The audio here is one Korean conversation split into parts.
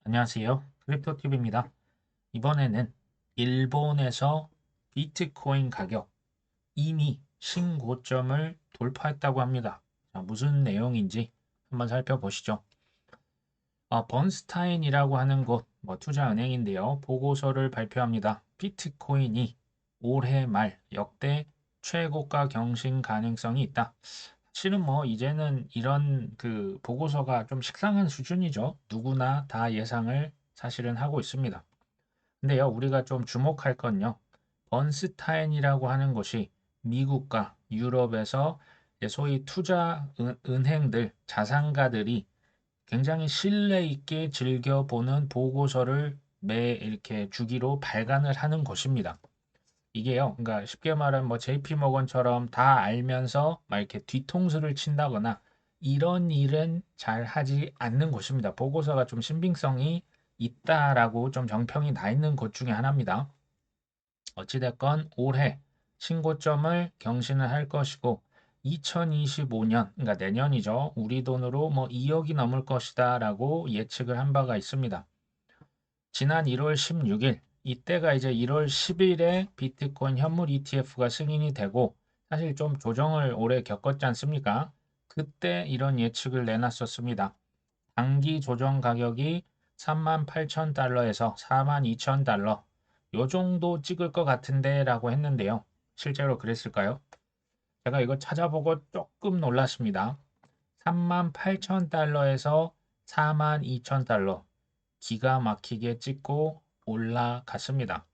안녕하세요. 크립토TV입니다. 이번에는 일본에서 비트코인 가격 이미 신고점을 돌파했다고 합니다. 자, 무슨 내용인지 한번 살펴보시죠. 번스타인이라고 하는 곳, 투자은행인데요. 보고서를 발표합니다. 비트코인이 올해 말 역대 최고가 경신 가능성이 있다. 실은 이제는 이런 그 보고서가 좀 식상한 수준이죠. 누구나 다 예상을 사실은 하고 있습니다. 근데요, 우리가 좀 주목할 건요. 번스타인이라고 하는 것이 미국과 유럽에서 소위 투자 은행들, 자산가들이 굉장히 신뢰 있게 즐겨보는 보고서를 매 이렇게 주기로 발간을 하는 것입니다. 이게요, 그러니까 쉽게 말하면 JP 모건처럼 다 알면서 막 이렇게 뒤통수를 친다거나 이런 일은 잘 하지 않는 곳입니다. 보고서가 좀 신빙성이 있다라고 좀 정평이 나 있는 곳 중에 하나입니다. 어찌됐건 올해 신고점을 경신을 할 것이고 2025년, 그러니까 내년이죠. 우리 돈으로 2억이 넘을 것이다라고 예측을 한 바가 있습니다. 지난 1월 16일, 이때가 이제 1월 10일에 비트코인 현물 ETF가 승인이 되고 사실 좀 조정을 오래 겪었지 않습니까? 그때 이런 예측을 내놨었습니다. 단기 조정 가격이 38,000달러에서 42,000달러 요 정도 찍을 것 같은데 라고 했는데요. 실제로 그랬을까요? 제가 이거 찾아보고 조금 놀랐습니다. 38,000달러에서 42,000달러 기가 막히게 찍고 올라갔습니다.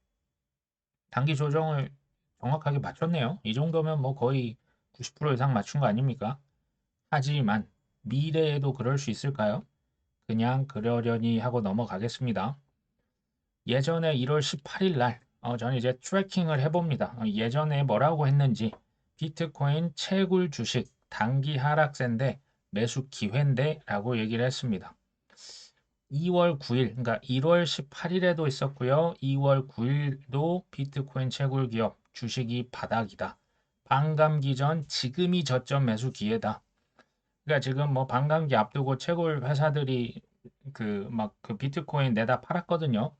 단기 조정을 정확하게 맞췄네요. 이 정도면 거의 90% 이상 맞춘 거 아닙니까? 하지만 미래에도 그럴 수 있을까요? 그냥 그러려니 하고 넘어가겠습니다. 예전에 1월 18일 날 저는 이제 트래킹을 해봅니다. 예전에 뭐라고 했는지 비트코인 채굴 주식 단기 하락세인데 매수 기회인데 라고 얘기를 했습니다. 2월 9일, 그러니까 1월 18일에도 있었고요. 2월 9일도 비트코인 채굴 기업 주식이 바닥이다. 반감기 전 지금이 저점 매수 기회다. 그러니까 지금 반감기 앞두고 채굴 회사들이 그 비트코인 내다 팔았거든요.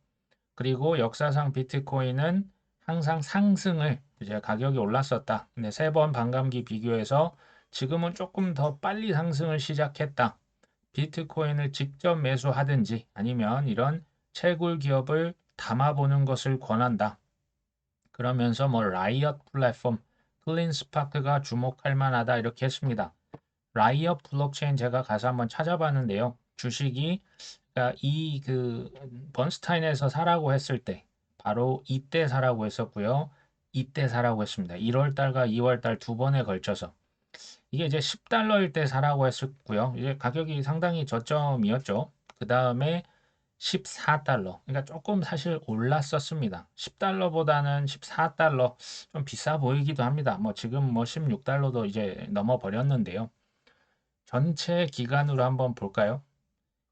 그리고 역사상 비트코인은 항상 상승을 이제 가격이 올랐었다. 근데 세 번 반감기 비교해서 지금은 조금 더 빨리 상승을 시작했다. 비트코인을 직접 매수하든지 아니면 이런 채굴 기업을 담아보는 것을 권한다. 그러면서 라이엇 플랫폼, 클린스파크가 주목할 만하다 이렇게 했습니다. 라이엇 블록체인 제가 가서 한번 찾아봤는데요. 주식이 그러니까 이그 번스타인에서 사라고 했을 때 바로 이때 사라고 했었고요. 이때 사라고 했습니다. 1월 달과 2월 달 두 번에 걸쳐서 이게 이제 10달러일 때 사라고 했었고요. 이제 가격이 상당히 저점이었죠. 그 다음에 14달러. 그러니까 조금 사실 올랐었습니다. 10달러보다는 14달러 좀 비싸 보이기도 합니다. 지금 16달러도 이제 넘어 버렸는데요. 전체 기간으로 한번 볼까요?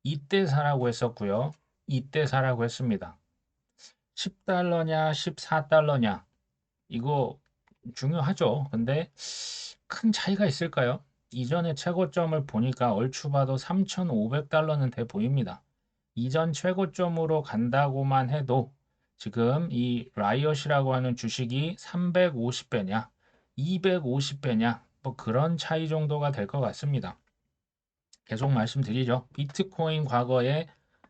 이때 사라고 했었고요. 이때 사라고 했습니다. 10달러냐, 14달러냐. 이거 중요하죠. 근데 큰 차이가 있을까요? 이전의 최고점을 보니까 얼추 봐도 3,500달러는 돼 보입니다. 이전 최고점으로 간다고만 해도 지금 이 라이엇이라고 하는 주식이 350배냐, 250배냐, 그런 차이 정도가 될 것 같습니다. 계속 말씀드리죠. 비트코인 과거에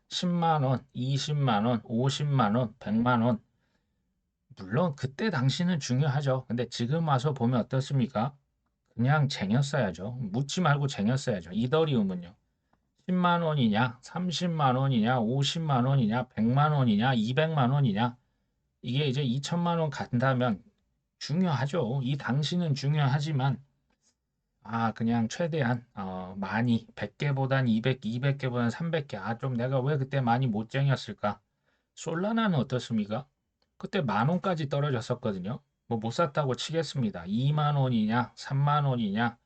10만 원, 20만 원, 50만 원, 100만 원. 물론 그때 당시는 중요하죠. 근데 지금 와서 보면 어떻습니까? 그냥 쟁였어야죠. 묻지 말고 쟁였어야죠. 이더리움은요. 10만 원이냐, 30만 원이냐, 50만 원이냐, 100만 원이냐, 200만 원이냐. 이게 이제 2천만 원 간다면 중요하죠. 이 당시는 중요하지만 그냥 최대한 많이 100개보단 200개보단 300개. 좀 내가 왜 그때 많이 못 쟁였을까? 솔라나는 어떻습니까? 그때 만 원까지 떨어졌었거든요. 못 샀다고 치겠습니다. 2만 원이냐, 3만 원이냐,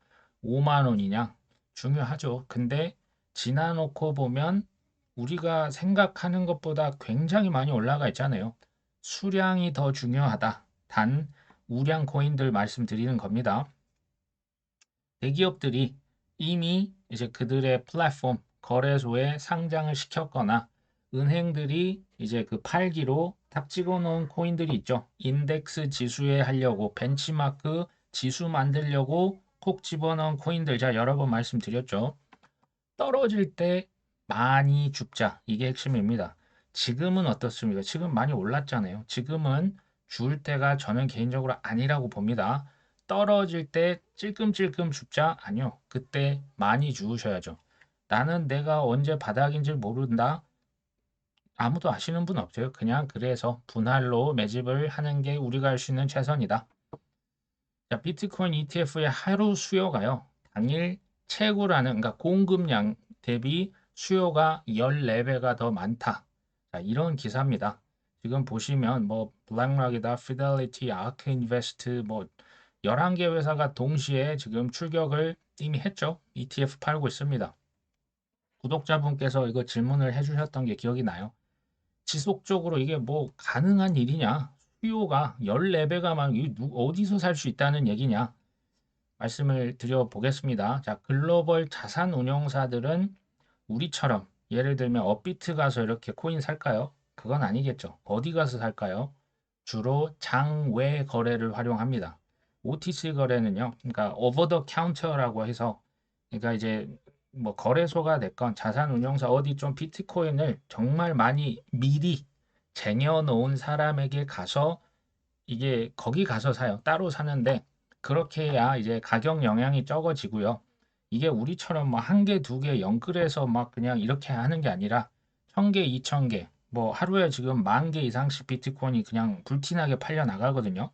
5만 원이냐 중요하죠. 근데 지나놓고 보면 우리가 생각하는 것보다 굉장히 많이 올라가 있잖아요. 수량이 더 중요하다. 단 우량 코인들 말씀드리는 겁니다. 대기업들이 이미 이제 그들의 플랫폼 거래소에 상장을 시켰거나 은행들이 이제 그 팔기로 탁 찍어 놓은 코인들이 있죠. 인덱스 지수에 하려고 벤치마크 지수 만들려고 콕 집어넣은 코인들 제가 여러 번 말씀드렸죠. 떨어질 때 많이 줍자. 이게 핵심입니다. 지금은 어떻습니까? 지금 많이 올랐잖아요. 지금은 줄 때가 저는 개인적으로 아니라고 봅니다. 떨어질 때 찔끔찔끔 줍자? 아니요. 그때 많이 주우셔야죠. 나는 내가 언제 바닥인지 모른다. 아무도 아시는 분 없어요. 그냥 그래서 분할로 매집을 하는 게 우리가 할 수 있는 최선이다. 자, 비트코인 ETF의 하루 수요가요. 당일 채굴하는 그러니까 공급량 대비 수요가 14배가 더 많다. 자, 이런 기사입니다. 지금 보시면 뭐 블랙락이다, 피델리티, 아크 인베스트 뭐 11개 회사가 동시에 지금 출격을 이미 했죠. ETF 팔고 있습니다. 구독자분께서 이거 질문을 해주셨던 게 기억이 나요. 지속적으로 이게 뭐 가능한 일이냐? 수요가 14배가 막 어디서 살 수 있다는 얘기냐? 말씀을 드려보겠습니다. 자, 글로벌 자산 운용사들은 우리처럼 예를 들면 업비트 가서 이렇게 코인 살까요? 그건 아니겠죠. 어디 가서 살까요? 주로 장외 거래를 활용합니다. OTC 거래는요, 그러니까 오버 더 카운터라고 해서, 그러니까 이제 뭐 거래소가 됐건 자산운용사 어디 좀 비트코인을 정말 많이 미리 쟁여놓은 사람에게 가서 이게 거기 가서 사요. 따로 사는데 그렇게 해야 이제 가격 영향이 적어지고요. 이게 우리처럼 뭐 한 개, 두 개 연끌해서 막 그냥 이렇게 하는 게 아니라 1,000개, 2,000개, 뭐 하루에 지금 10,000개 이상씩 비트코인이 그냥 불티나게 팔려 나가거든요.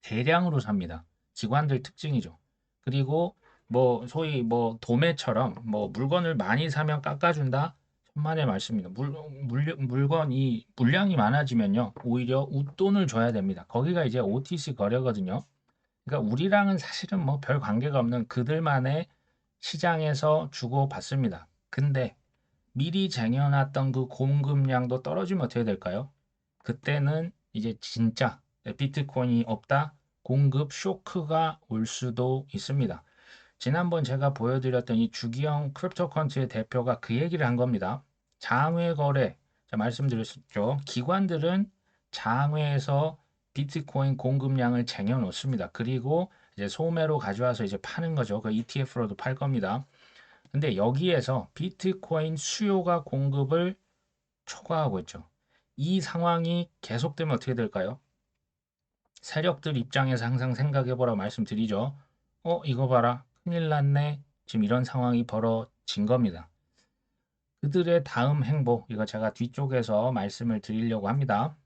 대량으로 삽니다. 기관들 특징이죠. 그리고 뭐 소위 뭐 도매처럼 뭐 물건을 많이 사면 깎아준다. 천만의 말씀입니다. 물건이 물량이 많아지면요. 오히려 웃돈을 줘야 됩니다. 거기가 이제 OTC 거래거든요. 그러니까 우리랑은 사실은 뭐 별 관계가 없는 그들만의 시장에서 주고받습니다. 근데 미리 쟁여놨던 그 공급량도 떨어지면 어떻게 될까요? 그때는 이제 진짜 비트코인이 없다. 공급 쇼크가 올 수도 있습니다. 지난번 제가 보여드렸던 이 주기형 크립토커런시의 대표가 그 얘기를 한 겁니다. 장외 거래, 자, 말씀드렸죠. 기관들은 장외에서 비트코인 공급량을 쟁여 놓습니다. 그리고 이제 소매로 가져와서 이제 파는 거죠. 그 ETF로도 팔 겁니다. 근데 여기에서 비트코인 수요가 공급을 초과하고 있죠. 이 상황이 계속되면 어떻게 될까요? 세력들 입장에서 항상 생각해보라 말씀드리죠. 이거 봐라. 큰일 났네. 지금 이런 상황이 벌어진 겁니다. 그들의 다음 행보, 이거 제가 뒤쪽에서 말씀을 드리려고 합니다.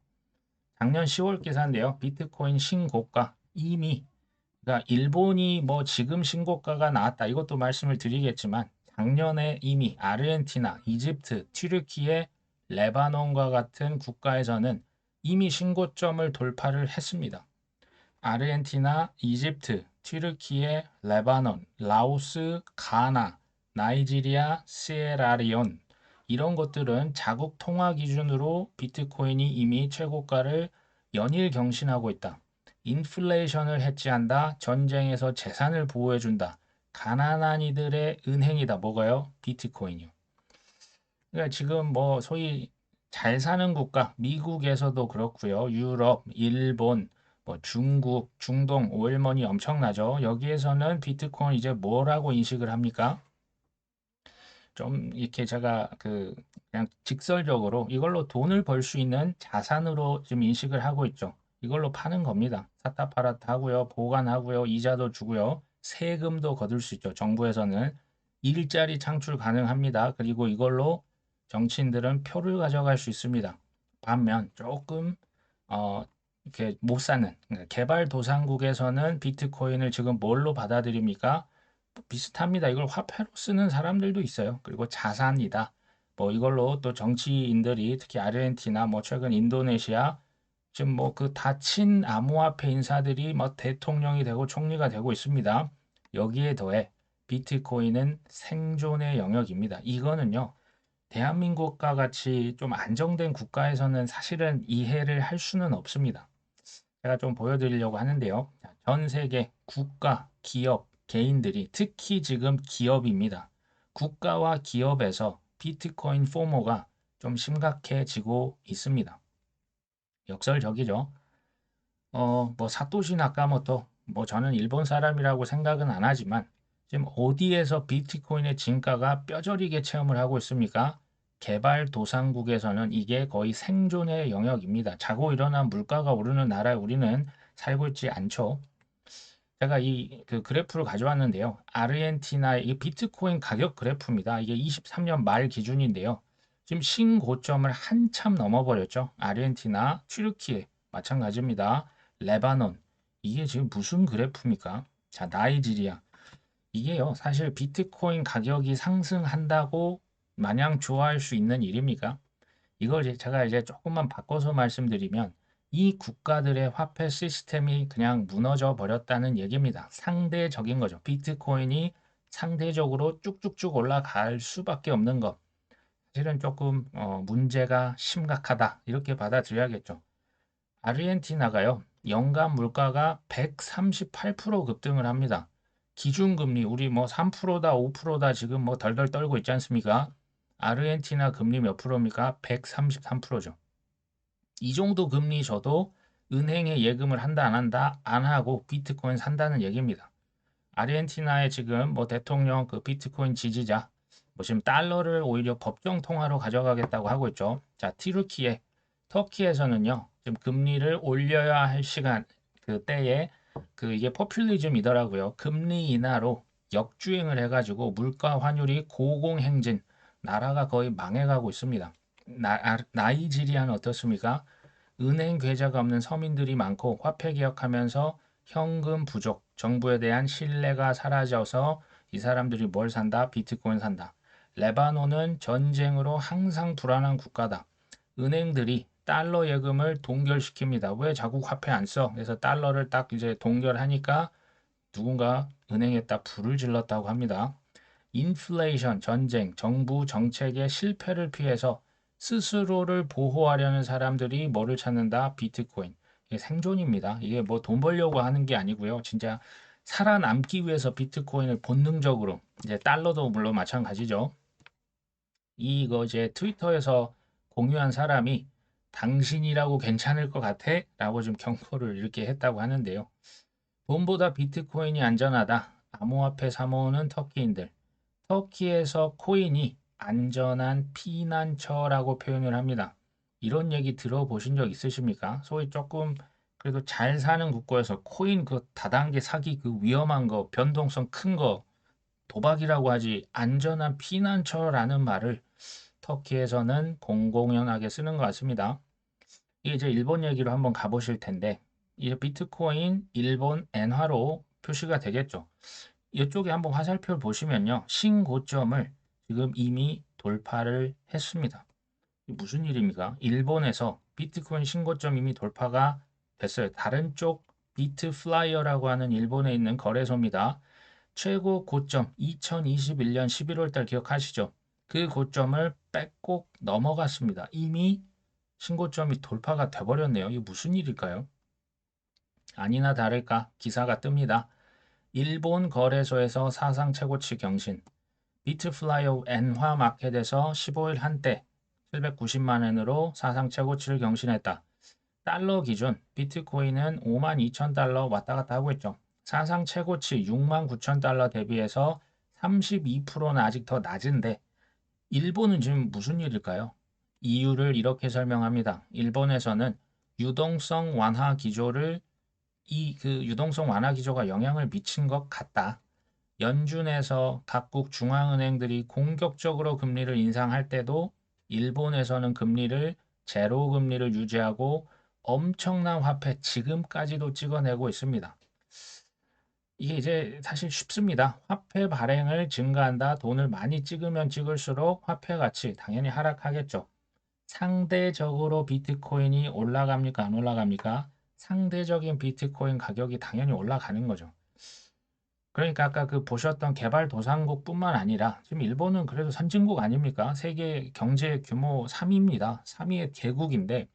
작년 10월 기사인데요. 비트코인 신고가 이미, 그러니까 일본이 뭐 지금 신고가가 나왔다. 이것도 말씀을 드리겠지만, 작년에 이미 아르헨티나, 이집트, 튀르키예, 레바논과 같은 국가에서는 이미 신고점을 돌파를 했습니다. 아르헨티나, 이집트, 튀르키예, 레바논, 라오스, 가나, 나이지리아, 시에라리온 이런 것들은 자국 통화 기준으로 비트코인이 이미 최고가를 연일 경신하고 있다. 인플레이션을 해지한다. 전쟁에서 재산을 보호해준다. 가난한 이들의 은행이다. 뭐가요? 비트코인이요. 그러니까 지금 뭐 소위 잘 사는 국가, 미국에서도 그렇고요. 유럽, 일본, 뭐 중국, 중동, 오일머니 엄청나죠. 여기에서는 비트코인 이제 뭐라고 인식을 합니까? 좀 이렇게 제가 그냥 직설적으로 이걸로 돈을 벌 수 있는 자산으로 지금 인식을 하고 있죠. 이걸로 파는 겁니다. 샀다 팔았다 하고요. 보관하고요. 이자도 주고요. 세금도 거둘 수 있죠. 정부에서는 일자리 창출 가능합니다. 그리고 이걸로 정치인들은 표를 가져갈 수 있습니다. 반면 조금 이렇게 못 사는 그러니까 개발도상국에서는 비트코인을 지금 뭘로 받아들입니까? 비슷합니다. 이걸 화폐로 쓰는 사람들도 있어요. 그리고 자산이다. 뭐 이걸로 또 정치인들이 특히 아르헨티나 뭐 최근 인도네시아 지금 뭐 그 다친 암호화폐 인사들이 뭐 대통령이 되고 총리가 되고 있습니다. 여기에 더해 비트코인은 생존의 영역입니다. 이거는요. 대한민국과 같이 좀 안정된 국가에서는 사실은 이해를 할 수는 없습니다. 제가 좀 보여드리려고 하는데요. 전 세계 국가, 기업, 개인들이 특히 지금 기업입니다. 국가와 기업에서 비트코인 포모가 좀 심각해지고 있습니다. 역설적이죠. 뭐 사토시 나카모토, 뭐 저는 일본 사람이라고 생각은 안 하지만 지금 어디에서 비트코인의 진가가 뼈저리게 체험을 하고 있습니까? 개발도상국에서는 이게 거의 생존의 영역입니다. 자고 일어난 물가가 오르는 나라에 우리는 살고 있지 않죠. 제가 이 그 그래프를 가져왔는데요. 아르헨티나의 이 비트코인 가격 그래프입니다. 이게 23년 말 기준인데요. 지금 신고점을 한참 넘어버렸죠. 아르헨티나, 튀르키예 마찬가지입니다. 레바논 이게 지금 무슨 그래프입니까? 자, 나이지리아 이게요. 사실 비트코인 가격이 상승한다고 마냥 좋아할 수 있는 일입니까? 이걸 제가 이제 조금만 바꿔서 말씀드리면 이 국가들의 화폐 시스템이 그냥 무너져 버렸다는 얘기입니다. 상대적인 거죠. 비트코인이 상대적으로 쭉쭉쭉 올라갈 수밖에 없는 것. 사실은 조금 문제가 심각하다. 이렇게 받아들여야겠죠. 아르헨티나가요. 연간 물가가 138% 급등을 합니다. 기준금리 우리 뭐 3%다 5%다 지금 뭐 덜덜 떨고 있지 않습니까? 아르헨티나 금리 몇 프로입니까? 133%죠. 이 정도 금리 줘도 은행에 예금을 한다 안 한다 안 하고 비트코인 산다는 얘기입니다. 아르헨티나의 지금 뭐 대통령 그 비트코인 지지자 뭐 지금 달러를 오히려 법정 통화로 가져가겠다고 하고 있죠. 자, 터키에서는요. 지금 금리를 올려야 할 시간 그 때에 그 이게 포퓰리즘이더라고요. 금리 인하로 역주행을 해가지고 물가 환율이 고공행진 나라가 거의 망해가고 있습니다. 나이지리아는 어떻습니까? 은행 계좌가 없는 서민들이 많고 화폐 개혁하면서 현금 부족, 정부에 대한 신뢰가 사라져서 이 사람들이 뭘 산다? 비트코인 산다. 레바논은 전쟁으로 항상 불안한 국가다. 은행들이 달러 예금을 동결시킵니다. 왜 자국 화폐 안 써? 그래서 달러를 딱 이제 동결하니까 누군가 은행에 딱 불을 질렀다고 합니다. 인플레이션, 전쟁, 정부 정책의 실패를 피해서 스스로를 보호하려는 사람들이 뭐를 찾는다? 비트코인. 이게 생존입니다. 이게 뭐 돈 벌려고 하는 게 아니고요. 진짜 살아남기 위해서 비트코인을 본능적으로 이제 달러도 물론 마찬가지죠. 이거 이제 트위터에서 공유한 사람이 당신이라고 괜찮을 것 같아? 라고 좀 경고를 이렇게 했다고 하는데요. 돈보다 비트코인이 안전하다. 암호화폐 사모으는 터키인들. 터키에서 코인이 안전한 피난처라고 표현을 합니다. 이런 얘기 들어보신 적 있으십니까? 소위 조금 그래도 잘 사는 국가에서 코인 그 다단계 사기 그 위험한 거, 변동성 큰 거, 도박이라고 하지 안전한 피난처라는 말을 터키에서는 공공연하게 쓰는 것 같습니다. 이게 이제 일본 얘기로 한번 가보실 텐데, 이 비트코인 일본 엔화로 표시가 되겠죠. 이쪽에 한번 화살표를 보시면요. 신고점을 지금 이미 돌파를 했습니다. 무슨 일입니까? 일본에서 비트코인 신고점 이미 돌파가 됐어요. 다른 쪽 비트플라이어라고 하는 일본에 있는 거래소입니다. 최고 고점 2021년 11월 달 기억하시죠? 그 고점을 빼곡 넘어갔습니다. 이미 신고점이 돌파가 돼버렸네요. 이게 무슨 일일까요? 아니나 다를까 기사가 뜹니다. 일본 거래소에서 사상 최고치 경신, 비트플라이어 엔화 마켓에서 15일 한때 790만 원으로 사상 최고치를 경신했다. 달러 기준 비트코인은 5만 2천 달러 왔다 갔다 하고 있죠. 사상 최고치 6만 9천 달러 대비해서 32%는 아직 더 낮은데 일본은 지금 무슨 일일까요? 이유를 이렇게 설명합니다. 일본에서는 유동성 완화 기조를 그 유동성 완화 기조가 영향을 미친 것 같다. 연준에서 각국 중앙은행들이 공격적으로 금리를 인상할 때도 일본에서는 금리를 제로 금리를 유지하고 엄청난 화폐 지금까지도 찍어내고 있습니다. 이게 이제 사실 쉽습니다. 화폐 발행을 증가한다. 돈을 많이 찍으면 찍을수록 화폐 가치 당연히 하락하겠죠. 상대적으로 비트코인이 올라갑니까? 안 올라갑니까? 상대적인 비트코인 가격이 당연히 올라가는 거죠. 그러니까 아까 그 보셨던 개발도상국뿐만 아니라 지금 일본은 그래도 선진국 아닙니까? 세계 경제 규모 3위입니다. 3위의 개국인데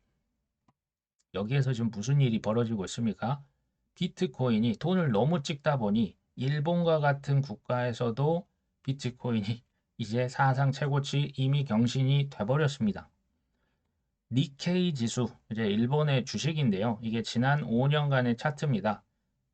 여기에서 지금 무슨 일이 벌어지고 있습니까? 비트코인이 돈을 너무 찍다 보니 일본과 같은 국가에서도 비트코인이 이제 사상 최고치 이미 경신이 돼버렸습니다. 니케이 지수, 이제 일본의 주식인데요. 이게 지난 5년간의 차트입니다.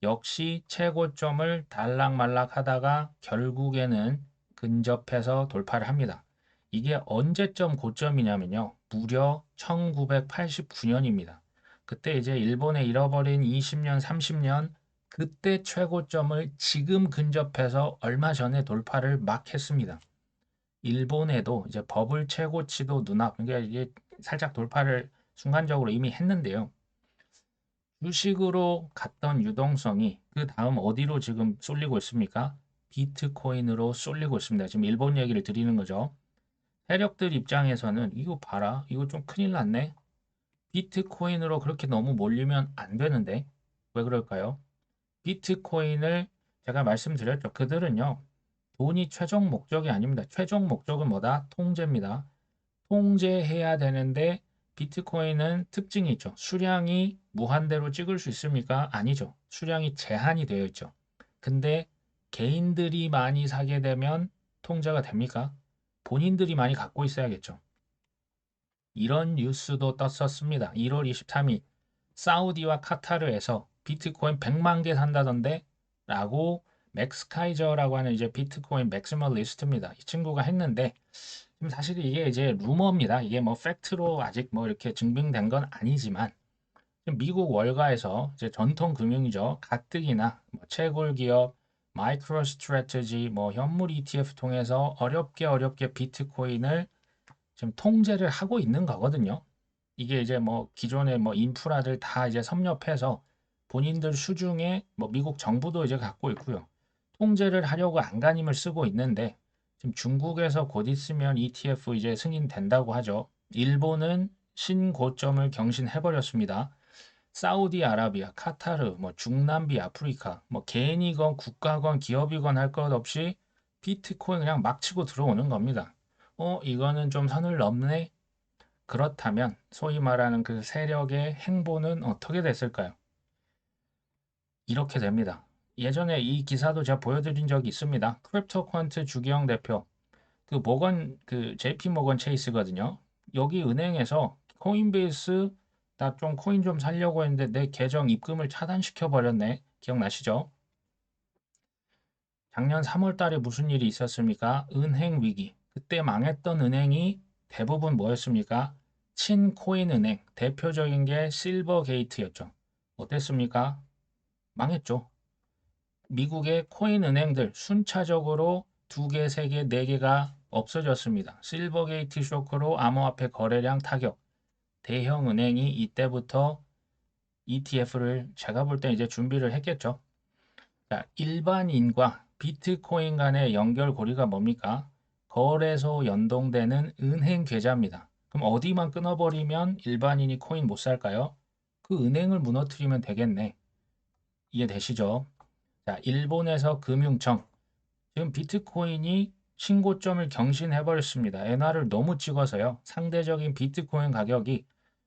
역시 최고점을 달락말락 하다가 결국에는 근접해서 돌파를 합니다. 이게 언제점 고점이냐면요. 무려 1989년입니다. 그때 이제 일본의 잃어버린 20년, 30년 그때 최고점을 지금 근접해서 얼마 전에 돌파를 막 했습니다. 일본에도 이제 버블 최고치도 눈앞, 그러니까 이게 살짝 돌파를 순간적으로 이미 했는데요. 주식으로 갔던 유동성이 그 다음 어디로 지금 쏠리고 있습니까? 비트코인으로 쏠리고 있습니다. 지금 일본 얘기를 드리는 거죠. 세력들 입장에서는 이거 봐라, 이거 좀 큰일 났네. 비트코인으로 그렇게 너무 몰리면 안 되는데 왜 그럴까요? 비트코인을 제가 말씀드렸죠. 그들은요, 돈이 최종 목적이 아닙니다. 최종 목적은 뭐다? 통제입니다. 통제해야 되는데 비트코인은 특징이 있죠. 수량이 무한대로 찍을 수 있습니까? 아니죠. 수량이 제한이 되어 있죠. 근데 개인들이 많이 사게 되면 통제가 됩니까? 본인들이 많이 갖고 있어야겠죠. 이런 뉴스도 떴었습니다. 1월 23일 사우디와 카타르에서 비트코인 100만 개 산다던데 라고 맥스 카이저라고 하는 이제 비트코인 맥시멀리스트입니다. 이 친구가 했는데 지금 사실 이게 이제 루머입니다. 이게 뭐 팩트로 아직 뭐 이렇게 증빙된 건 아니지만 지금 미국 월가에서 이제 전통 금융이죠. 가뜩이나 뭐 채굴 기업, 마이크로 스트래티지, 뭐 현물 ETF 통해서 어렵게 비트코인을 지금 통제를 하고 있는 거거든요. 이게 이제 뭐 기존의 뭐 인프라들 다 이제 섭렵해서 본인들 수중에 뭐 미국 정부도 이제 갖고 있고요. 통제를 하려고 안간힘을 쓰고 있는데 지금 중국에서 곧 있으면 ETF 이제 승인된다고 하죠. 일본은 신고점을 경신해 버렸습니다. 사우디아라비아, 카타르, 뭐 중남미 아프리카, 뭐 개인이건 국가건 기업이건 할 것 없이 비트코인 그냥 막 치고 들어오는 겁니다. 이거는 좀 선을 넘네. 그렇다면 소위 말하는 그 세력의 행보는 어떻게 됐을까요? 이렇게 됩니다. 예전에 이 기사도 제가 보여드린 적이 있습니다. 크립토 퀀트 주기영 대표, 그 모건, 그 JP 모건 체이스거든요. 여기 은행에서 코인베이스 나 좀 코인 좀 살려고 했는데 내 계정 입금을 차단시켜 버렸네. 기억나시죠? 작년 3월 달에 무슨 일이 있었습니까? 은행 위기. 그때 망했던 은행이 대부분 뭐였습니까? 친코인 은행. 대표적인 게 실버게이트였죠. 어땠습니까? 망했죠. 미국의 코인 은행들 순차적으로 두 개, 세 개, 네 개가 없어졌습니다. 실버게이트 쇼크로 암호화폐 거래량 타격. 대형 은행이 이때부터 ETF를 제가 볼 때 이제 준비를 했겠죠. 자, 일반인과 비트코인 간의 연결고리가 뭡니까? 거래소 연동되는 은행 계좌입니다. 그럼 어디만 끊어버리면 일반인이 코인 못 살까요? 그 은행을 무너뜨리면 되겠네. 이해되시죠? 자, 일본에서 금융청. 지금 비트코인이 신고점을 경신해버렸습니다. 엔화를 너무 찍어서요. 상대적인 비트코인 가격이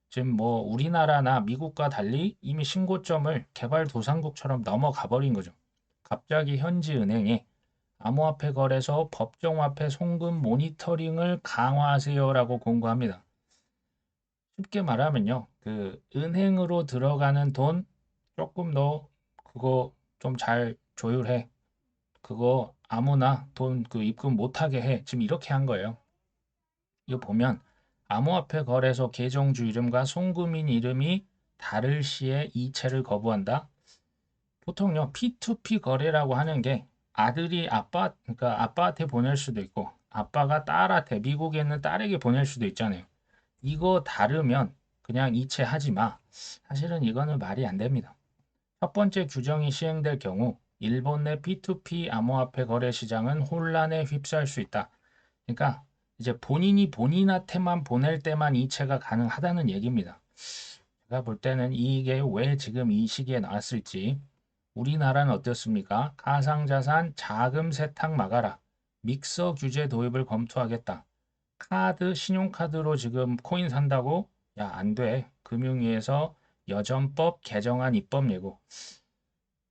지금 뭐 우리나라나 미국과 달리 이미 신고점을 개발도상국처럼 넘어가 버린 거죠. 갑자기 현지 은행에 암호화폐 거래소 법정화폐 송금 모니터링을 강화하세요라고 공고합니다. 쉽게 말하면요. 그 은행으로 들어가는 돈 조금 더 그거 좀 잘 조율해. 그거 아무나 돈 그 입금 못하게 해. 지금 이렇게 한 거예요. 이거 보면 암호화폐 거래소 계정주 이름과 송금인 이름이 다를 시에 이체를 거부한다. 보통요, P2P 거래라고 하는 게 아들이 아빠, 그러니까 아빠한테 보낼 수도 있고, 아빠가 딸한테, 미국에 있는 딸에게 보낼 수도 있잖아요. 이거 다르면 그냥 이체하지 마. 사실은 이거는 말이 안 됩니다. 첫 번째 규정이 시행될 경우, 일본 내 P2P 암호화폐 거래 시장은 혼란에 휩싸일 수 있다. 그러니까 이제 본인이 본인한테만 보낼 때만 이체가 가능하다는 얘기입니다. 제가 볼 때는 이게 왜 지금 이 시기에 나왔을지 우리나라는 어떻습니까? 가상자산 자금 세탁 막아라. 믹서 규제 도입을 검토하겠다. 카드, 신용카드로 지금 코인 산다고? 야, 안 돼. 금융위에서 여전법 개정안 입법 예고.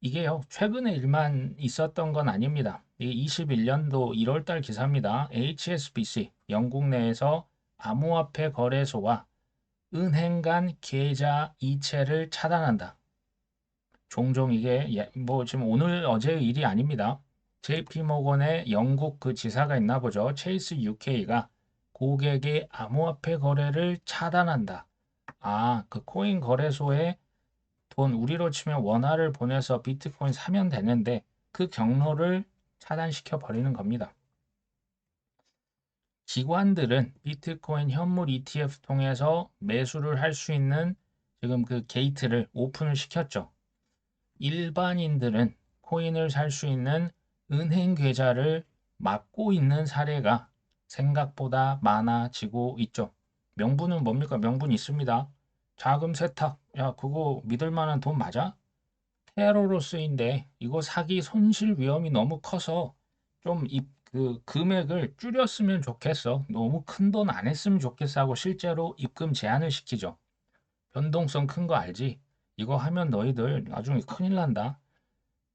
이게요, 최근에 일만 있었던 건 아닙니다. 이게 21년도 1월달 기사입니다. HSBC, 영국 내에서 암호화폐 거래소와 은행 간 계좌 이체를 차단한다. 종종 이게 뭐 지금 오늘 어제의 일이 아닙니다. JP 모건의 영국 그 지사가 있나 보죠. 체이스 UK가 고객의 암호화폐 거래를 차단한다. 아, 그 코인 거래소에 돈 우리로 치면 원화를 보내서 비트코인 사면 되는데 그 경로를 차단시켜 버리는 겁니다. 기관들은 비트코인 현물 ETF 통해서 매수를 할 수 있는 지금 그 게이트를 오픈을 시켰죠. 일반인들은 코인을 살 수 있는 은행 계좌를 막고 있는 사례가 생각보다 많아지고 있죠. 명분은 뭡니까? 명분 있습니다. 자금 세탁. 야, 그거 믿을 만한 돈 맞아? 테러로 쓰인데 이거 사기 손실 위험이 너무 커서 좀 그 금액을 줄였으면 좋겠어. 너무 큰 돈 안 했으면 좋겠어 하고 실제로 입금 제한을 시키죠. 변동성 큰 거 알지? 이거 하면 너희들 나중에 큰일 난다.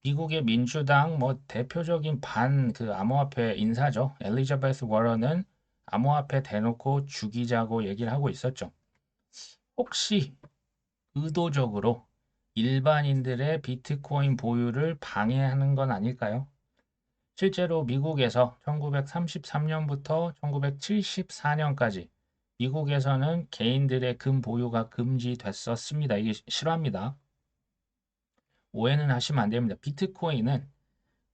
미국의 민주당 뭐 대표적인 반 그 암호화폐 인사죠. 엘리자베스 워런은 암호화폐 대놓고 죽이자고 얘기를 하고 있었죠. 혹시 의도적으로 일반인들의 비트코인 보유를 방해하는 건 아닐까요? 실제로 미국에서 1933년부터 1974년까지 미국에서는 개인들의 금 보유가 금지됐었습니다. 이게 실화입니다. 오해는 하시면 안 됩니다. 비트코인은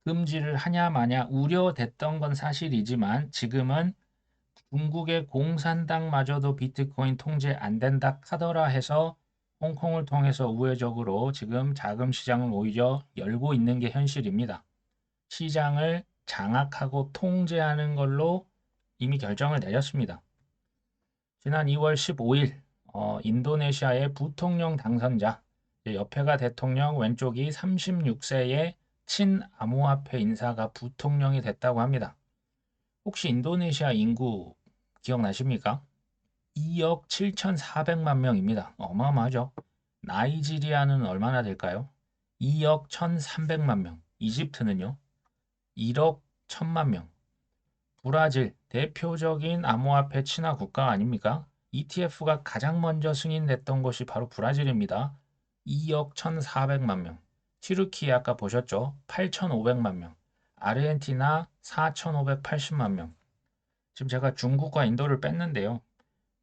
금지를 하냐 마냐 우려됐던 건 사실이지만 지금은 중국의 공산당마저도 비트코인 통제 안 된다 카더라 해서 홍콩을 통해서 우회적으로 지금 자금 시장을 오히려 열고 있는 게 현실입니다. 시장을 장악하고 통제하는 걸로 이미 결정을 내렸습니다. 지난 2월 15일 인도네시아의 부통령 당선자 옆에가 대통령 왼쪽이 36세의 친암호화폐 인사가 부통령이 됐다고 합니다. 혹시 인도네시아 인구 기억나십니까? 2억 7,400만 명입니다. 어마어마하죠. 나이지리아는 얼마나 될까요? 2억 1,300만 명. 이집트는요? 1억 1,000만 명. 브라질 대표적인 암호화폐 친화 국가 아닙니까? ETF가 가장 먼저 승인됐던 곳이 바로 브라질입니다. 2억 1,400만 명. 튀르키예 아까 보셨죠? 8,500만 명. 아르헨티나 4,580만 명. 지금 제가 중국과 인도를 뺐는데요.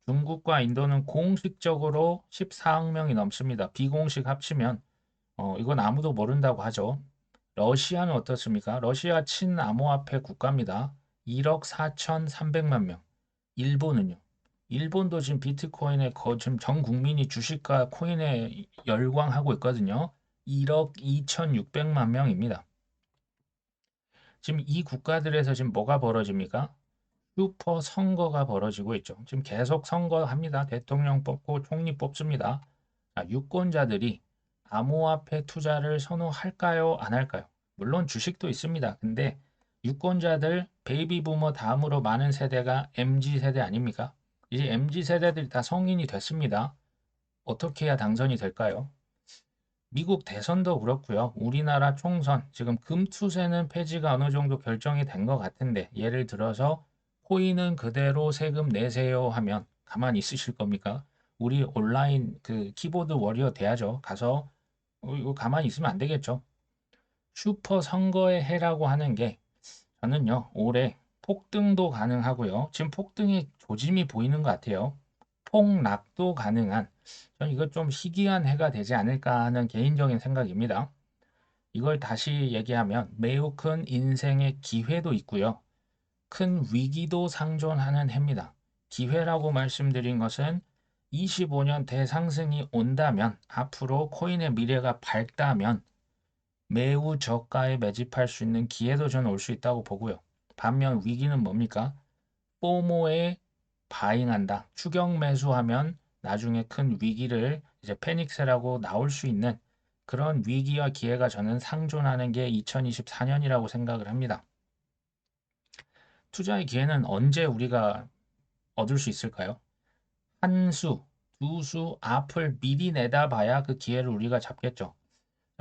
중국과 인도는 공식적으로 14억 명이 넘습니다. 비공식 합치면 이건 아무도 모른다고 하죠. 러시아는 어떻습니까? 러시아 친암호화폐 국가입니다. 1억 4,300만 명. 일본은요? 일본도 지금 비트코인에 지금 전 국민이 주식과 코인에 열광하고 있거든요. 1억 2,600만 명입니다. 지금 이 국가들에서 지금 뭐가 벌어집니까? 슈퍼 선거가 벌어지고 있죠. 지금 계속 선거합니다. 대통령 뽑고 총리 뽑습니다. 유권자들이 암호화폐 투자를 선호할까요? 안 할까요? 물론 주식도 있습니다. 근데 유권자들 베이비 부머 다음으로 많은 세대가 MZ 세대 아닙니까? 이제 MZ 세대들이 다 성인이 됐습니다. 어떻게 해야 당선이 될까요? 미국 대선도 그렇고요. 우리나라 총선 지금 금투세는 폐지가 어느 정도 결정이 된 것 같은데 예를 들어서 코인은 그대로 세금 내세요 하면 가만히 있으실 겁니까? 우리 온라인 그 키보드 워리어 돼야죠. 가서 이거 가만히 있으면 안 되겠죠. 슈퍼 선거의 해라고 하는 게 저는요 올해 폭등도 가능하고요. 지금 폭등의 조짐이 보이는 것 같아요. 폭락도 가능한 저는 이거 좀 희귀한 해가 되지 않을까 하는 개인적인 생각입니다. 이걸 다시 얘기하면 매우 큰 인생의 기회도 있고요. 큰 위기도 상존하는 해입니다. 기회라고 말씀드린 것은 25년 대상승이 온다면 앞으로 코인의 미래가 밝다면 매우 저가에 매집할 수 있는 기회도 저는 올 수 있다고 보고요. 반면 위기는 뭡니까? 포모에 바잉한다. 추격 매수하면 나중에 큰 위기를 이제 패닉세라고 나올 수 있는 그런 위기와 기회가 저는 상존하는 게 2024년이라고 생각을 합니다. 투자의 기회는 언제 우리가 얻을 수 있을까요? 한 수, 두 수 앞을 미리 내다봐야 그 기회를 우리가 잡겠죠.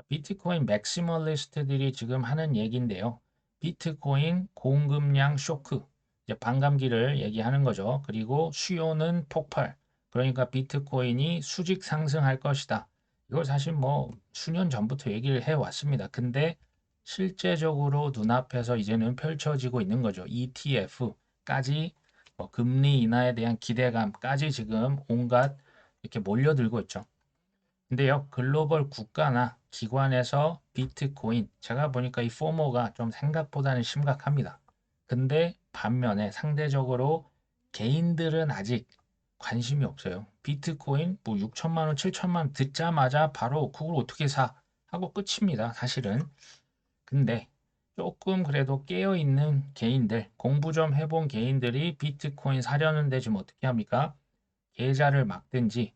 비트코인 맥시멀리스트들이 지금 하는 얘기인데요. 비트코인 공급량 쇼크, 이제 반감기를 얘기하는 거죠. 그리고 수요는 폭발. 그러니까 비트코인이 수직 상승할 것이다. 이걸 사실 뭐 수년 전부터 얘기를 해왔습니다. 근데 실제적으로 눈앞에서 이제는 펼쳐지고 있는 거죠. ETF까지 금리 인하에 대한 기대감까지 지금 온갖 이렇게 몰려들고 있죠. 근데요, 글로벌 국가나 기관에서 비트코인, 제가 보니까 이 포모가 좀 생각보다는 심각합니다. 근데 반면에 상대적으로 개인들은 아직 관심이 없어요. 비트코인 뭐 6천만 원, 7천만 원 듣자마자 바로 그걸 어떻게 사? 하고 끝입니다. 사실은. 근데 조금 그래도 깨어있는 개인들, 공부 좀 해본 개인들이 비트코인 사려는데 지금 어떻게 합니까? 계좌를 막든지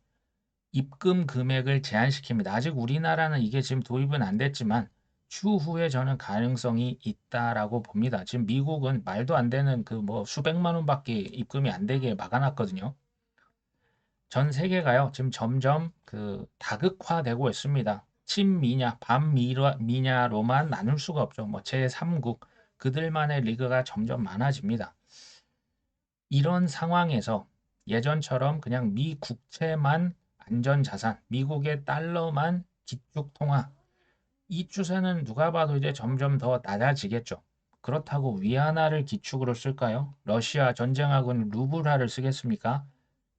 입금 금액을 제한시킵니다. 아직 우리나라는 이게 지금 도입은 안 됐지만 추후에 저는 가능성이 있다라고 봅니다. 지금 미국은 말도 안 되는 그 뭐 수백만 원밖에 입금이 안 되게 막아놨거든요. 전 세계가요, 지금 점점 그 다극화되고 있습니다. 친미냐, 반미냐로만 나눌 수가 없죠. 뭐 제3국, 그들만의 리그가 점점 많아집니다. 이런 상황에서 예전처럼 그냥 미 국채만 안전자산, 미국의 달러만 기축통화, 이 추세는 누가 봐도 이제 점점 더 낮아지겠죠. 그렇다고 위안화를 기축으로 쓸까요? 러시아 전쟁하고는 루블화를 쓰겠습니까?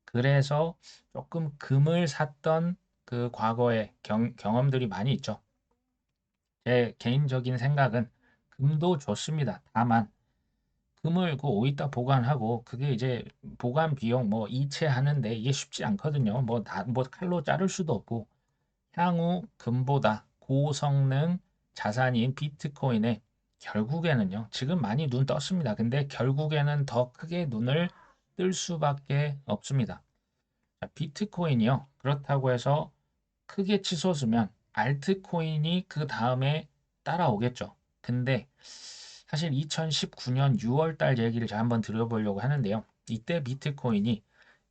그래서 조금 금을 샀던 그 과거의 경험들이 많이 있죠. 제 개인적인 생각은 금도 좋습니다. 다만 금을 그 오이다 보관하고 그게 이제 보관 비용 뭐 이체하는데 이게 쉽지 않거든요. 뭐 칼로 자를 수도 없고 향후 금보다 고성능 자산인 비트코인에 결국에는요. 지금 많이 눈 떴습니다. 근데 결국에는 더 크게 눈을 뜰 수밖에 없습니다. 자, 비트코인이요. 그렇다고 해서 크게 치솟으면 알트코인이 그 다음에 따라오겠죠. 근데 사실 2019년 6월 달 얘기를 제가 한번 드려보려고 하는데요. 이때 비트코인이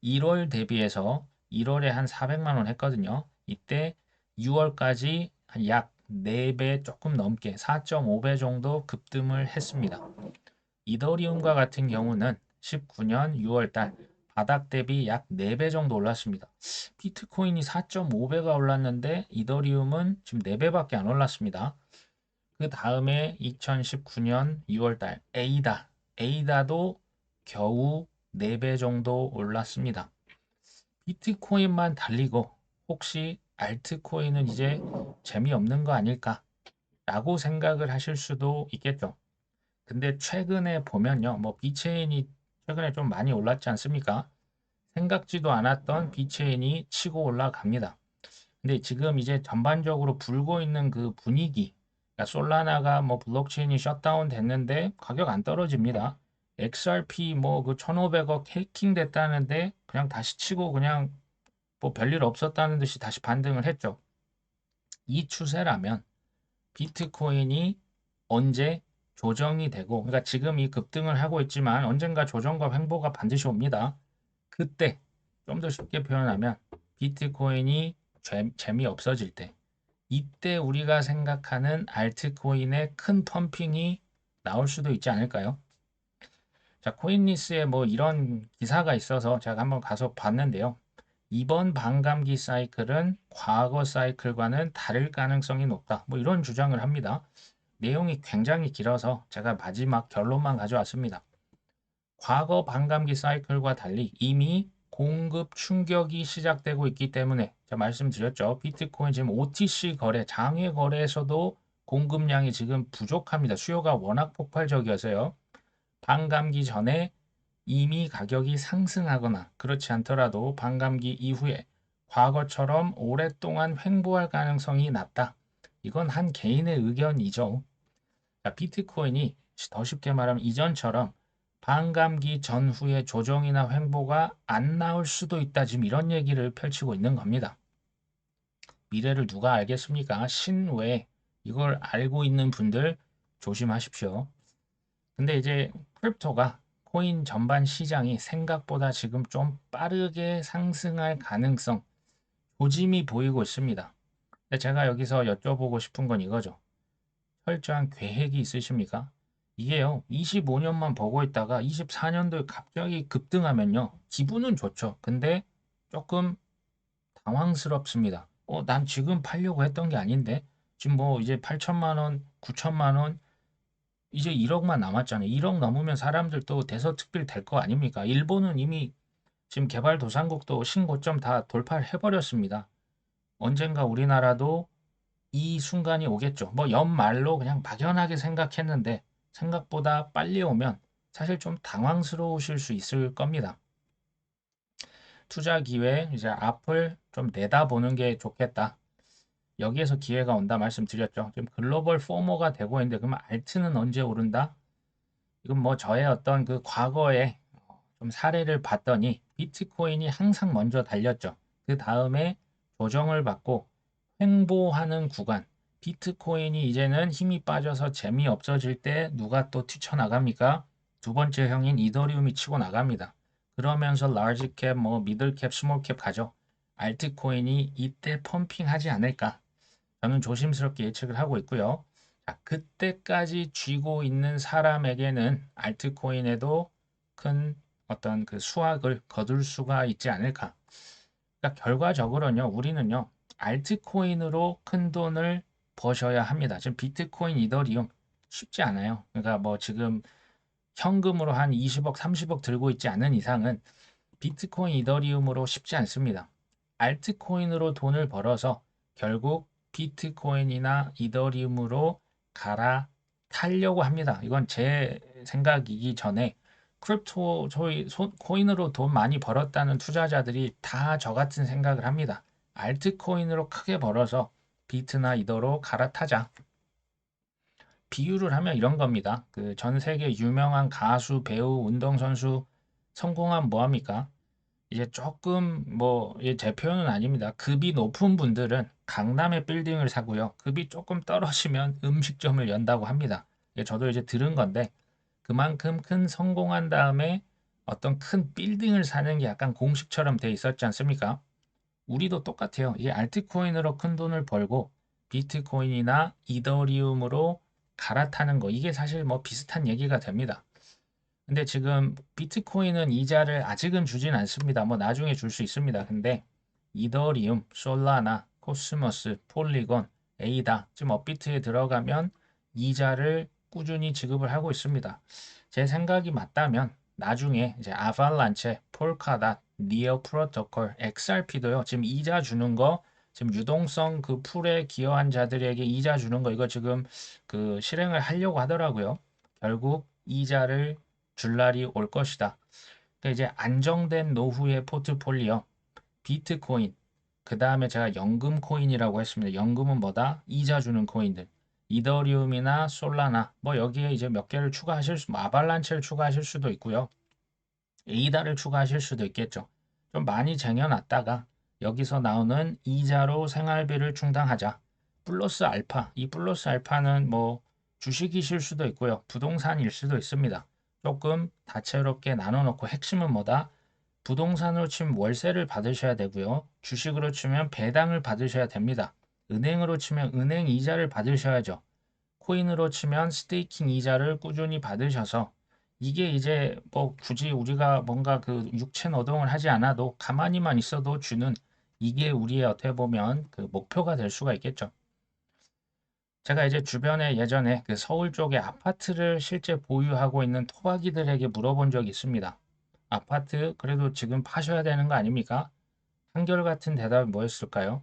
1월 대비해서 1월에 한 400만 원 했거든요. 이때 6월까지 약 4배 조금 넘게 4.5배 정도 급등을 했습니다. 이더리움과 같은 경우는 19년 6월 달 바닥 대비 약 4배 정도 올랐습니다. 비트코인이 4.5배가 올랐는데 이더리움은 지금 4배밖에 안 올랐습니다. 그 다음에 2019년 6월 달 에이다도 겨우 4배 정도 올랐습니다. 비트코인만 달리고 혹시 알트코인은 이제 재미없는 거 아닐까? 라고 생각을 하실 수도 있겠죠. 근데 최근에 보면요. 뭐 비체인이 최근에 좀 많이 올랐지 않습니까? 생각지도 않았던 비체인이 치고 올라갑니다. 근데 지금 이제 전반적으로 불고 있는 그 분위기, 그러니까 솔라나가 뭐 블록체인이 셧다운 됐는데 가격 안 떨어집니다. XRP 뭐 그 1,500억 해킹 됐다는데 그냥 다시 치고 그냥 뭐 별일 없었다는 듯이 다시 반등을 했죠. 이 추세라면 비트코인이 언제 조정이 되고, 그러니까 지금 이 급등을 하고 있지만 언젠가 조정과 횡보가 반드시 옵니다. 그때 좀 더 쉽게 표현하면 비트코인이 재미없어질 때, 이때 우리가 생각하는 알트코인의 큰 펌핑이 나올 수도 있지 않을까요? 자, 코인리스에 뭐 이런 기사가 있어서 제가 한번 가서 봤는데요. 이번 반감기 사이클은 과거 사이클과는 다를 가능성이 높다. 뭐 이런 주장을 합니다. 내용이 굉장히 길어서 제가 마지막 결론만 가져왔습니다. 과거 반감기 사이클과 달리 이미 공급 충격이 시작되고 있기 때문에 제가 말씀드렸죠. 비트코인 지금 OTC 거래, 장외 거래에서도 공급량이 지금 부족합니다. 수요가 워낙 폭발적이어서요. 반감기 전에 이미 가격이 상승하거나 그렇지 않더라도 반감기 이후에 과거처럼 오랫동안 횡보할 가능성이 낮다. 이건 한 개인의 의견이죠. 자, 비트코인이 더 쉽게 말하면 이전처럼 반감기 전후의 조정이나 횡보가 안 나올 수도 있다. 지금 이런 얘기를 펼치고 있는 겁니다. 미래를 누가 알겠습니까? 신외 이걸 알고 있는 분들 조심하십시오. 근데 이제 크립토가 코인 전반 시장이 생각보다 지금 좀 빠르게 상승할 가능성, 조짐이 보이고 있습니다. 근데 제가 여기서 여쭤보고 싶은 건 이거죠. 철저한 계획이 있으십니까? 이게요, 25년만 보고 있다가 24년도에 갑자기 급등하면요, 기분은 좋죠. 근데 조금 당황스럽습니다. 난 지금 팔려고 했던 게 아닌데 지금 뭐 이제 8천만 원, 9천만 원, 이제 1억만 남았잖아요. 1억 넘으면 사람들 또 대서특필 될 거 아닙니까? 일본은 이미 지금 개발도상국도 신고점 다 돌파를 해버렸습니다. 언젠가 우리나라도 이 순간이 오겠죠. 뭐 연말로 그냥 막연하게 생각했는데 생각보다 빨리 오면 사실 좀 당황스러우실 수 있을 겁니다. 투자 기회 이제 앞을 좀 내다보는 게 좋겠다. 여기에서 기회가 온다 말씀드렸죠. 지금 글로벌 포머가 되고 있는데 그러면 알트는 언제 오른다? 이건 뭐 저의 어떤 그 과거에 좀 사례를 봤더니 비트코인이 항상 먼저 달렸죠. 그 다음에 조정을 받고 횡보하는 구간. 비트코인이 이제는 힘이 빠져서 재미없어질 때 누가 또 튀쳐나갑니까? 두 번째 형인 이더리움이 치고 나갑니다. 그러면서 라지 캡, 뭐 미들 캡, 스몰 캡 가죠. 알트코인이 이때 펌핑하지 않을까? 저는 조심스럽게 예측을 하고 있고요. 자, 그때까지 쥐고 있는 사람에게는 알트코인에도 큰 어떤 그 수확을 거둘 수가 있지 않을까. 그러니까 결과적으로는요, 우리는요, 알트코인으로 큰 돈을 버셔야 합니다. 지금 비트코인, 이더리움 쉽지 않아요. 그러니까 뭐 지금 현금으로 한 20억, 30억 들고 있지 않은 이상은 비트코인, 이더리움으로 쉽지 않습니다. 알트코인으로 돈을 벌어서 결국 비트코인이나 이더리움으로 갈아타려고 합니다. 이건 제 생각이기 전에 크립토 코인으로 돈 많이 벌었다는 투자자들이 다 저 같은 생각을 합니다. 알트코인으로 크게 벌어서 비트나 이더로 갈아타자. 비유를 하면 이런 겁니다. 그 전 세계 유명한 가수, 배우, 운동선수 성공한 뭐 합니까? 이제 조금 뭐 제 표현은 아닙니다. 급이 높은 분들은 강남의 빌딩을 사고요. 급이 조금 떨어지면 음식점을 연다고 합니다. 저도 이제 들은 건데 그만큼 큰 성공한 다음에 어떤 큰 빌딩을 사는 게 약간 공식처럼 돼 있었지 않습니까? 우리도 똑같아요. 이게 알트코인으로 큰 돈을 벌고 비트코인이나 이더리움으로 갈아타는 거 이게 사실 뭐 비슷한 얘기가 됩니다. 근데 지금 비트코인은 이자를 아직은 주진 않습니다. 뭐 나중에 줄 수 있습니다. 근데 이더리움, 솔라나, 코스모스, 폴리곤, 에이다 지금 업비트에 들어가면 이자를 꾸준히 지급을 하고 있습니다. 제 생각이 맞다면 나중에 이제 아발란체, 폴카닷, 니어 프로토콜, XRP도요. 지금 이자 주는 거 지금 유동성 그 풀에 기여한 자들에게 이자 주는 거 이거 지금 그 실행을 하려고 하더라고요. 결국 이자를 줄 날이 올 것이다. 그러니까 이제 안정된 노후의 포트폴리오, 비트코인, 그 다음에 제가 연금 코인이라고 했습니다. 연금은 뭐다? 이자 주는 코인들. 이더리움이나 솔라나, 뭐 여기에 이제 몇 개를 추가하실 수, 뭐 아발란체를 추가하실 수도 있고요. 에이다를 추가하실 수도 있겠죠. 좀 많이 쟁여놨다가 여기서 나오는 이자로 생활비를 충당하자. 플러스 알파, 이 플러스 알파는 뭐 주식이실 수도 있고요. 부동산일 수도 있습니다. 조금 다채롭게 나눠놓고 핵심은 뭐다? 부동산으로 치면 월세를 받으셔야 되고요. 주식으로 치면 배당을 받으셔야 됩니다. 은행으로 치면 은행 이자를 받으셔야죠. 코인으로 치면 스테이킹 이자를 꾸준히 받으셔서 이게 이제 뭐 굳이 우리가 뭔가 그 육체 노동을 하지 않아도 가만히만 있어도 주는 이게 우리의 어떻게 보면 그 목표가 될 수가 있겠죠. 제가 이제 주변에 예전에 그 서울 쪽에 아파트를 실제 보유하고 있는 토박이들에게 물어본 적이 있습니다. 아파트 그래도 지금 파셔야 되는 거 아닙니까? 한결같은 대답이 뭐였을까요?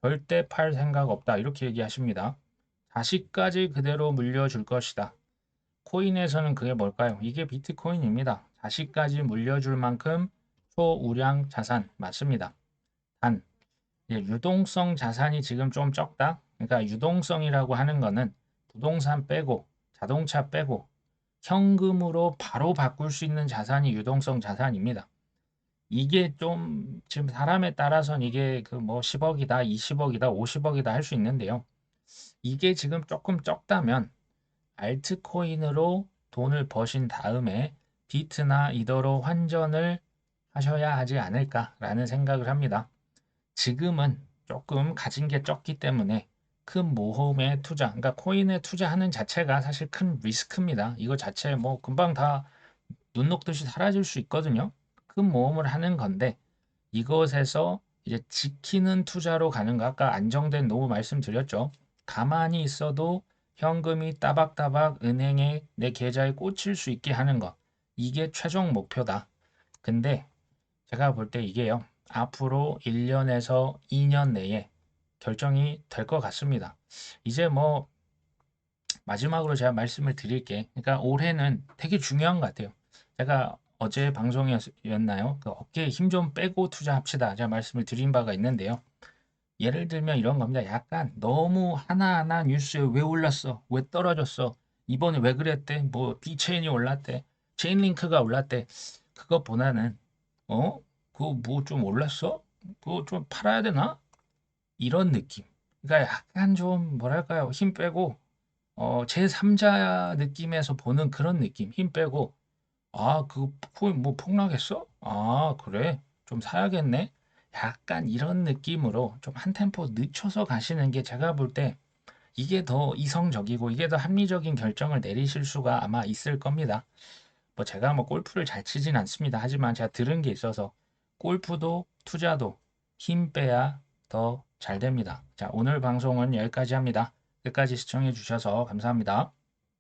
절대 팔 생각 없다. 이렇게 얘기하십니다. 다시까지 그대로 물려줄 것이다. 코인에서는 그게 뭘까요? 이게 비트코인입니다. 다시까지 물려줄 만큼 초우량 자산 맞습니다. 단, 유동성 자산이 지금 좀 적다. 그러니까 유동성이라고 하는 거는 부동산 빼고 자동차 빼고 현금으로 바로 바꿀 수 있는 자산이 유동성 자산입니다. 이게 좀 지금 사람에 따라서는 이게 그 뭐 10억이다, 20억이다, 50억이다 할 수 있는데요. 이게 지금 조금 적다면 알트코인으로 돈을 버신 다음에 비트나 이더로 환전을 하셔야 하지 않을까라는 생각을 합니다. 지금은 조금 가진 게 적기 때문에 큰 모험에 투자, 그러니까 코인에 투자하는 자체가 사실 큰 리스크입니다. 이거 자체 뭐 금방 다 눈 녹듯이 사라질 수 있거든요. 큰 모험을 하는 건데 이것에서 이제 지키는 투자로 가는가? 아까 안정된 노후 말씀드렸죠. 가만히 있어도 현금이 따박따박 은행에 내 계좌에 꽂힐 수 있게 하는 거. 이게 최종 목표다. 근데 제가 볼 때 이게요. 앞으로 1년에서 2년 내에 결정이 될 것 같습니다. 이제 뭐 마지막으로 제가 말씀을 드릴게. 그러니까 올해는 되게 중요한 것 같아요. 제가 어제 방송이었나요? 그 어깨에 힘 좀 빼고 투자합시다. 제가 말씀을 드린 바가 있는데요. 예를 들면 이런 겁니다. 약간 너무 하나하나 뉴스에 왜 올랐어? 왜 떨어졌어? 이번에 왜 그랬대? 뭐 비체인이 올랐대? 체인링크가 올랐대? 그것보다는 그거 뭐 좀 올랐어? 그거 좀 팔아야 되나? 이런 느낌. 그러니까 약간 좀 뭐랄까요? 힘 빼고 제3자 느낌에서 보는 그런 느낌. 힘 빼고 그거 뭐 폭락했어? 아, 그래. 좀 사야겠네. 약간 이런 느낌으로 좀 한 템포 늦춰서 가시는 게 제가 볼 때 이게 더 이성적이고 이게 더 합리적인 결정을 내리실 수가 아마 있을 겁니다. 뭐 제가 뭐 골프를 잘 치진 않습니다. 하지만 제가 들은 게 있어서 골프도 투자도 힘 빼야 더 잘 됩니다. 자, 오늘 방송은 여기까지 합니다. 끝까지 시청해 주셔서 감사합니다.